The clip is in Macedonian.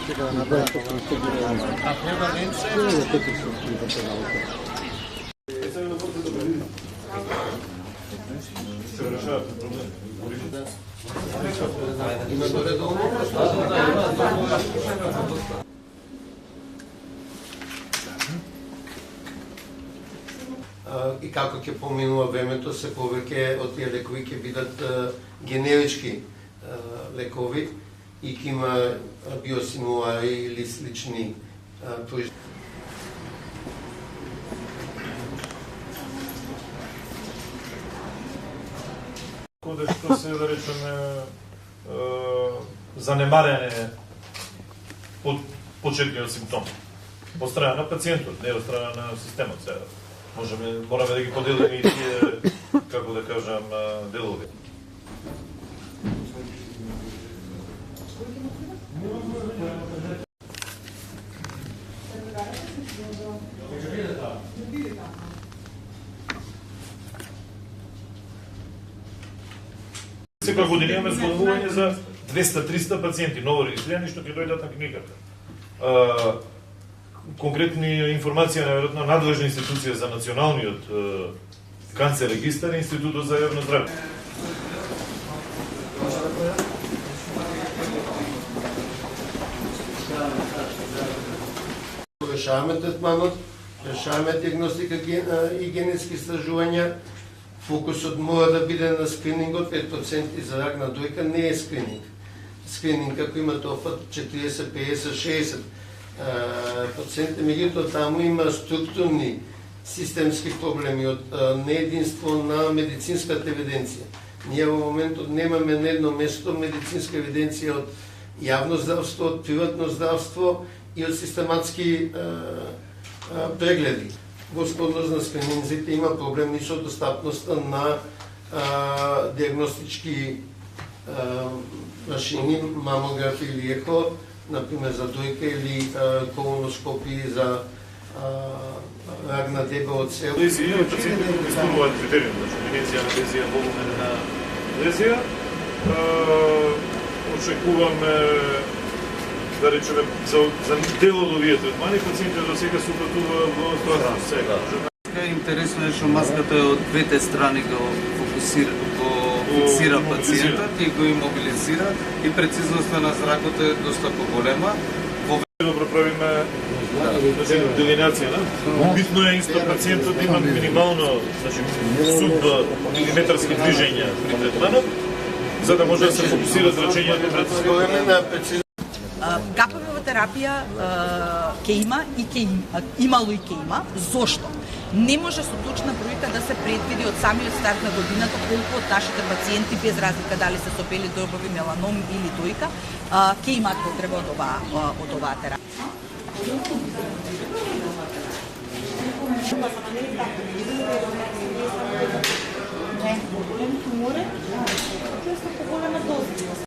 И како ќе поминува времето, се повеќе од тие лекови ќе бидат генерички лекови и ќе има биосимилари или слични производства. Кога што се, да речеме, занемарене почетниот симптом од страна на пациентот, не од страна на системот. Мораме да ги поделиме и тие, како да кажам, делови. Секоја година имаме зборување за 200-300 пациенти, ново регистрирани, што ќе дојдат на клиниката. Конкретни информации на веројатно надлежна институција за националниот канцер регистар и Институтот за јавно здравје. Решаваме третманот, решаваме диагностика и генетски истражувања. Фокусот мора да биде на скринингот, 5% за рак на дојка не е скрининг. Скрининг како има тофат 40, 50, 60%, меѓутоа таму има структурни системски проблеми од неединство на медицинската евиденција. Ние во моментот немаме на едно место медицинска евиденција од јавно здравство, од приватно здравство и од систематски прегледи. Во склонност на скрининзите има проблеми со достапноста на диагностички машини, мамограф или ехо, например за дојка или колоноскопии за рак на дебелот цел. Лезија, пациентите исполнуваат критериум, лезија на лезија, волумен на лезија. Очекуваме, да речеме, за дел од овие третмани, пациентите до сега се упатува во здравство сега. Интересно е што маската е од двете страни го фиксира пациентот и го имобилизира и прецизноста на зракот е доста поголема. Добро правиме делинација, да? Битно е исто пациентот да има минимално, субмилиметарски движења при третманот, за да може да се фокусира зрачењето пред ГПВ терапија ќе има и имало и ќе има. Зошто? Не може со точна бројка да се предвиди од самиот старт на годината колку од нашите пациенти, без разлика дали се со бели дрбови, меланом или дојка, ќе имаат потреба од оваа терапија. Не, голем туморе, често по голема доза.